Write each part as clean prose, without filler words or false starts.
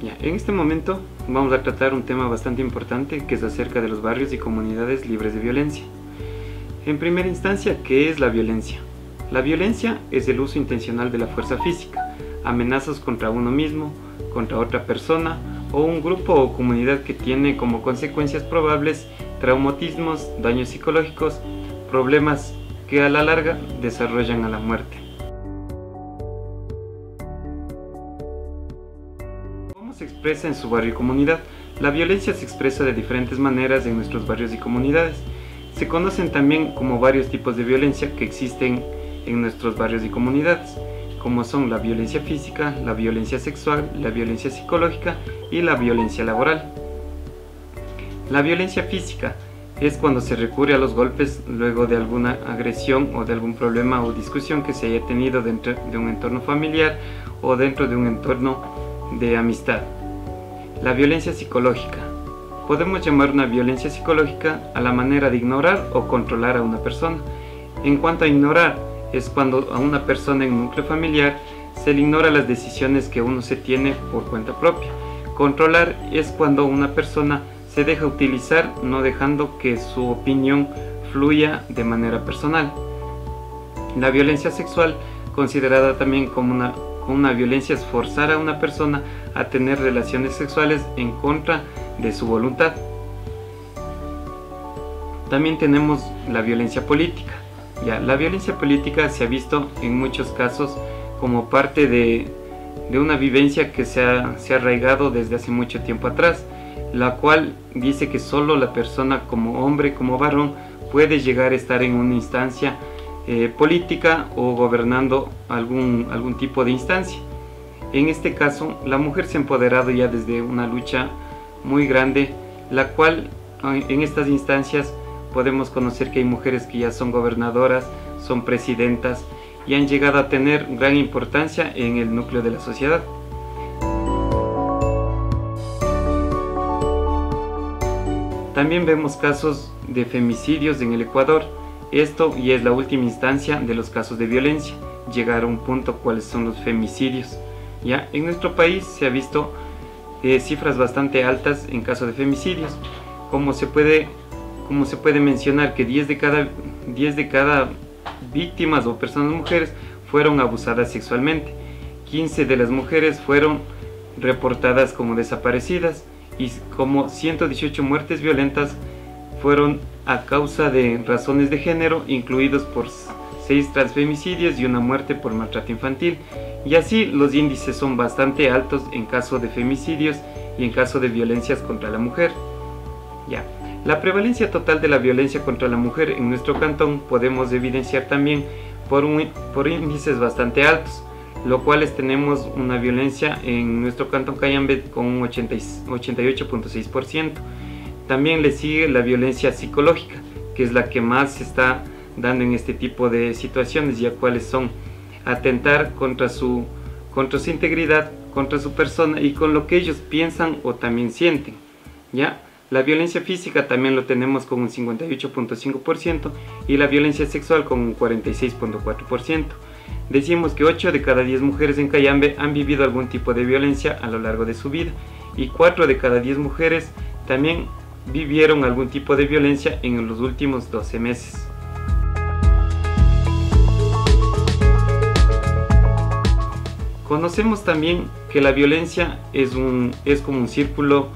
Ya, en este momento vamos a tratar un tema bastante importante que es acerca de los barrios y comunidades libres de violencia. En primera instancia, ¿qué es la violencia? La violencia es el uso intencional de la fuerza física, amenazas contra uno mismo, contra otra persona o un grupo o comunidad que tiene como consecuencias probables traumatismos, daños psicológicos, problemas que a la larga desarrollan a la muerte. ¿Cómo se expresa en su barrio y comunidad? La violencia se expresa de diferentes maneras en nuestros barrios y comunidades. Se conocen también como varios tipos de violencia que existen en nuestros barrios y comunidades, como son la violencia física, la violencia sexual, la violencia psicológica y la violencia laboral. La violencia física es cuando se recurre a los golpes luego de alguna agresión o de algún problema o discusión que se haya tenido dentro de un entorno familiar o dentro de un entorno de amistad. La violencia psicológica. Podemos llamar una violencia psicológica a la manera de ignorar o controlar a una persona. En cuanto a ignorar, es cuando a una persona en un núcleo familiar se le ignora las decisiones que uno se tiene por cuenta propia. Controlar es cuando una persona se deja utilizar, no dejando que su opinión fluya de manera personal. La violencia sexual, considerada también como una violencia, es forzar a una persona a tener relaciones sexuales en contra de su voluntad. También tenemos la violencia política. Ya, la violencia política se ha visto en muchos casos como parte de una vivencia que se ha arraigado desde hace mucho tiempo atrás, la cual dice que solo la persona como hombre, como varón, puede llegar a estar en una instancia política o gobernando algún tipo de instancia. En este caso, la mujer se ha empoderado ya desde una lucha muy grande, la cual en estas instancias podemos conocer que hay mujeres que ya son gobernadoras, son presidentas y han llegado a tener gran importancia en el núcleo de la sociedad. También vemos casos de femicidios en el Ecuador. Esto ya es la última instancia de los casos de violencia, llegar a un punto cuáles son los femicidios. Ya en nuestro país se ha visto cifras bastante altas en caso de femicidios, como se puede mencionar que 10 de cada víctimas o personas mujeres fueron abusadas sexualmente, 15 de las mujeres fueron reportadas como desaparecidas y como 118 muertes violentas fueron a causa de razones de género, incluidos por 6 transfemicidios y una muerte por maltrato infantil. Y así los índices son bastante altos en caso de femicidios y en caso de violencias contra la mujer. Ya. La prevalencia total de la violencia contra la mujer en nuestro cantón podemos evidenciar también por índices bastante altos, lo cual tenemos una violencia en nuestro cantón Cayambe con un 88.6%. También le sigue la violencia psicológica, que es la que más se está dando en este tipo de situaciones, ya cuáles son atentar contra su integridad, contra su persona y con lo que ellos piensan o también sienten. ¿Ya? La violencia física también lo tenemos con un 58.5% y la violencia sexual con un 46.4%. Decimos que 8 de cada 10 mujeres en Cayambe han vivido algún tipo de violencia a lo largo de su vida y 4 de cada 10 mujeres también vivieron algún tipo de violencia en los últimos 12 meses. Conocemos también que la violencia es como un círculo.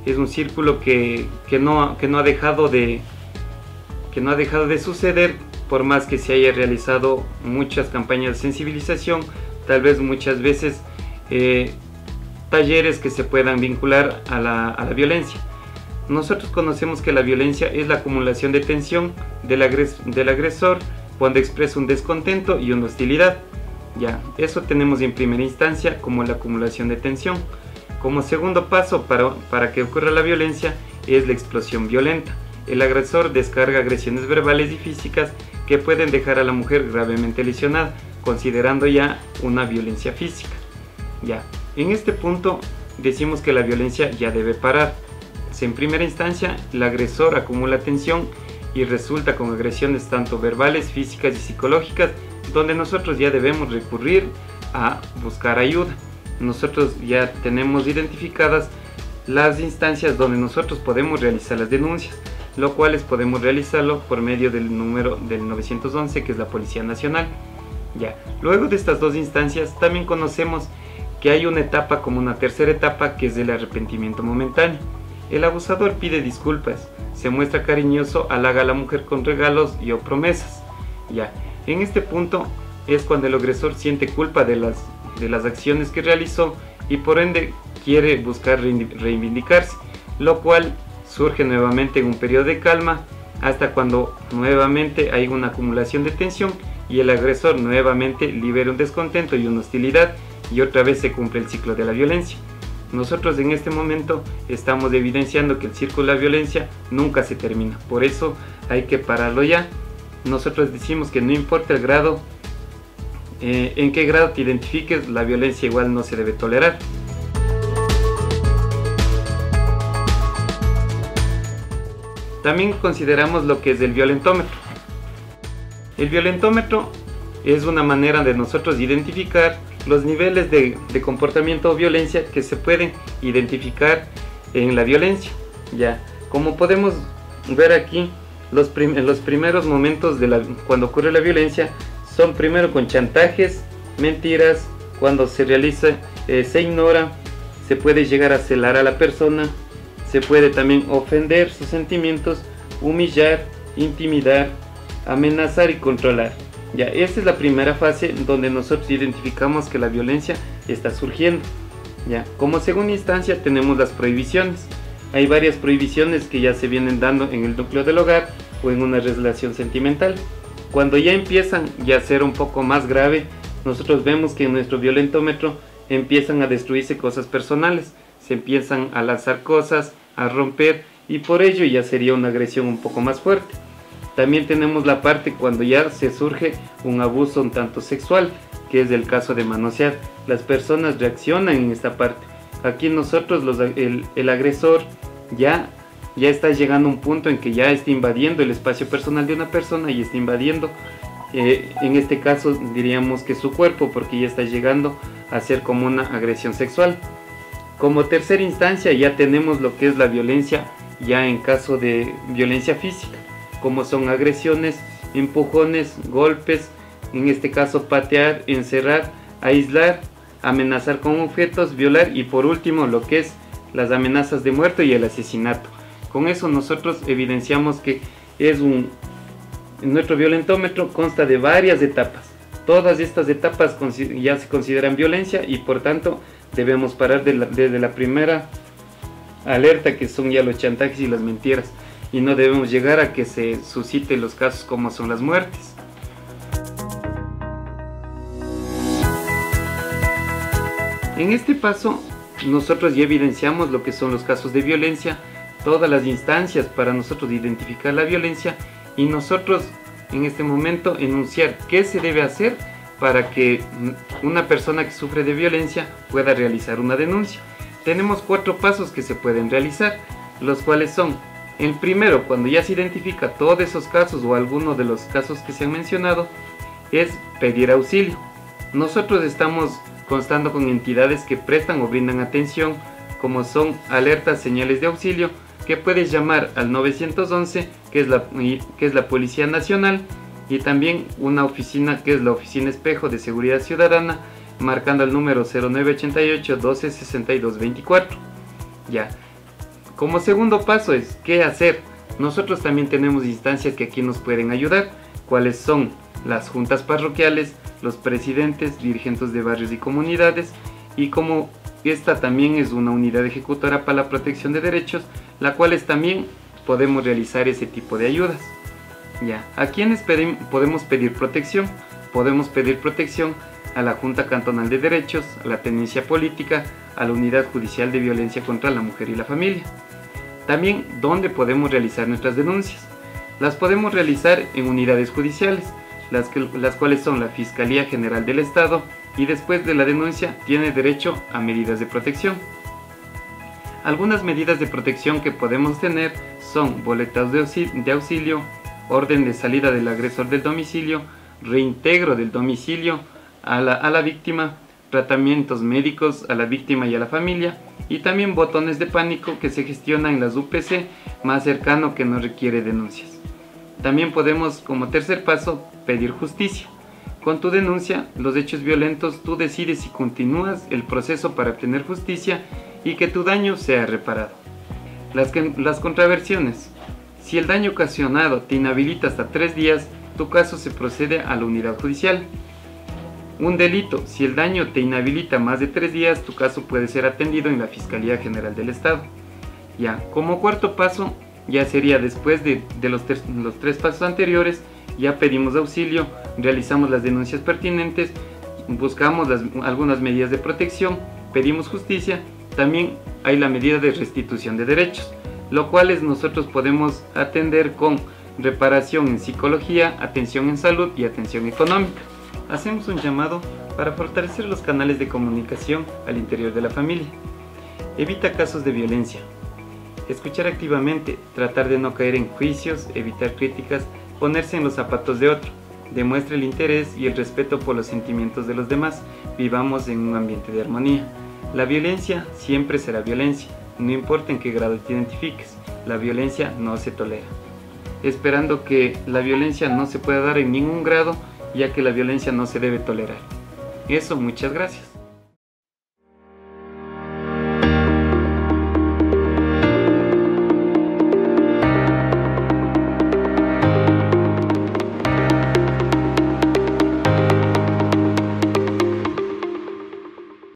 Es un círculo que no ha dejado de suceder, por más que se haya realizado muchas campañas de sensibilización, tal vez muchas veces talleres que se puedan vincular a la violencia. Nosotros conocemos que la violencia es la acumulación de tensión del agresor cuando expresa un descontento y una hostilidad. Ya, eso tenemos en primera instancia como la acumulación de tensión. Como segundo paso para que ocurra la violencia es la explosión violenta. El agresor descarga agresiones verbales y físicas que pueden dejar a la mujer gravemente lesionada, considerando ya una violencia física. Ya, en este punto decimos que la violencia ya debe parar. En primera instancia, el agresor acumula tensión y resulta con agresiones tanto verbales, físicas y psicológicas, donde nosotros ya debemos recurrir a buscar ayuda. nosotros ya tenemos identificadas las instancias donde nosotros podemos realizar las denuncias, lo cual podemos realizarlo por medio del número del 911, que es la Policía Nacional. Ya, luego de estas dos instancias también conocemos que hay una etapa como una tercera etapa, que es el arrepentimiento momentáneo. El abusador pide disculpas, se muestra cariñoso, halaga a la mujer con regalos y o promesas. Ya, en este punto es cuando el agresor siente culpa de las acciones que realizó y por ende quiere buscar reivindicarse, lo cual surge nuevamente en un periodo de calma hasta cuando nuevamente hay una acumulación de tensión y el agresor nuevamente libera un descontento y una hostilidad y otra vez se cumple el ciclo de la violencia. Nosotros en este momento estamos evidenciando que el círculo de la violencia nunca se termina, por eso hay que pararlo ya. Nosotros decimos que no importa el grado, en qué grado te identifiques, la violencia igual no se debe tolerar. También consideramos lo que es el violentómetro. El violentómetro es una manera de nosotros identificar los niveles de comportamiento o violencia que se pueden identificar en la violencia. Ya, como podemos ver aquí, los primeros momentos cuando ocurre la violencia son primero con chantajes, mentiras, cuando se realiza, se ignora, se puede llegar a celar a la persona, se puede también ofender sus sentimientos, humillar, intimidar, amenazar y controlar. Ya, esta es la primera fase donde nosotros identificamos que la violencia está surgiendo. Ya, como segunda instancia tenemos las prohibiciones. Hay varias prohibiciones que ya se vienen dando en el núcleo del hogar o en una relación sentimental. Cuando ya empiezan a ser un poco más grave, nosotros vemos que en nuestro violentómetro empiezan a destruirse cosas personales, se empiezan a lanzar cosas, a romper, y por ello ya sería una agresión un poco más fuerte. También tenemos la parte cuando ya se surge un abuso un tanto sexual, que es el caso de manosear. Las personas reaccionan en esta parte. Aquí nosotros, el agresor ya está llegando a un punto en que ya está invadiendo el espacio personal de una persona y está invadiendo, en este caso diríamos que su cuerpo, porque ya está llegando a ser como una agresión sexual. Como tercera instancia ya tenemos lo que es la violencia, ya en caso de violencia física, como son agresiones, empujones, golpes, en este caso patear, encerrar, aislar, amenazar con objetos, violar y por último lo que es las amenazas de muerte y el asesinato. Con eso nosotros evidenciamos que nuestro violentómetro consta de varias etapas. Todas estas etapas ya se consideran violencia y por tanto debemos parar desde la primera alerta, que son ya los chantajes y las mentiras, y no debemos llegar a que se susciten los casos como son las muertes. En este paso nosotros ya evidenciamos lo que son los casos de violencia, todas las instancias para nosotros identificar la violencia y nosotros en este momento enunciar qué se debe hacer para que una persona que sufre de violencia pueda realizar una denuncia. Tenemos 4 pasos que se pueden realizar, los cuales son: el primero, cuando ya se identifica todos esos casos o alguno de los casos que se han mencionado, es pedir auxilio. Nosotros estamos constando con entidades que prestan o brindan atención, como son alertas, señales de auxilio, que puedes llamar al 911, que es la Policía Nacional, y también una oficina que es la Oficina Espejo de Seguridad Ciudadana, marcando el número 0988 12 62 24. Ya. Como segundo paso es ¿qué hacer? Nosotros también tenemos instancias que aquí nos pueden ayudar, cuáles son las juntas parroquiales, los presidentes, dirigentes de barrios y comunidades, y como esta también es una unidad ejecutora para la protección de derechos, la cual también podemos realizar ese tipo de ayudas. Ya, ¿a quiénes podemos pedir protección? Podemos pedir protección a la Junta Cantonal de Derechos, a la Tenencia Política, a la Unidad Judicial de Violencia contra la Mujer y la Familia. También, ¿dónde podemos realizar nuestras denuncias? Las podemos realizar en unidades judiciales, las cuales son la Fiscalía General del Estado, y después de la denuncia tiene derecho a medidas de protección. Algunas medidas de protección que podemos tener son boletas de auxilio, orden de salida del agresor del domicilio, reintegro del domicilio a la víctima, tratamientos médicos a la víctima y a la familia, y también botones de pánico que se gestionan en las UPC más cercano que no requiere denuncias. También podemos, como tercer paso, pedir justicia. Con tu denuncia, los hechos violentos, tú decides si continúas el proceso para obtener justicia y que tu daño sea reparado. Las contraversiones. Si el daño ocasionado te inhabilita hasta 3 días, tu caso se procede a la unidad judicial. Un delito. Si el daño te inhabilita más de 3 días, tu caso puede ser atendido en la Fiscalía General del Estado. Ya, como cuarto paso, ya sería después de los 3 pasos anteriores, ya pedimos auxilio, realizamos las denuncias pertinentes, buscamos algunas medidas de protección, pedimos justicia, también hay la medida de restitución de derechos, lo cual nosotros podemos atender con reparación en psicología, atención en salud y atención económica. Hacemos un llamado para fortalecer los canales de comunicación al interior de la familia. Evita casos de violencia. Escuchar activamente, tratar de no caer en juicios, evitar críticas, ponerse en los zapatos de otro. Demuestre el interés y el respeto por los sentimientos de los demás. Vivamos en un ambiente de armonía. La violencia siempre será violencia, no importa en qué grado te identifiques. La violencia no se tolera. Esperando que la violencia no se pueda dar en ningún grado, ya que la violencia no se debe tolerar. Eso, muchas gracias.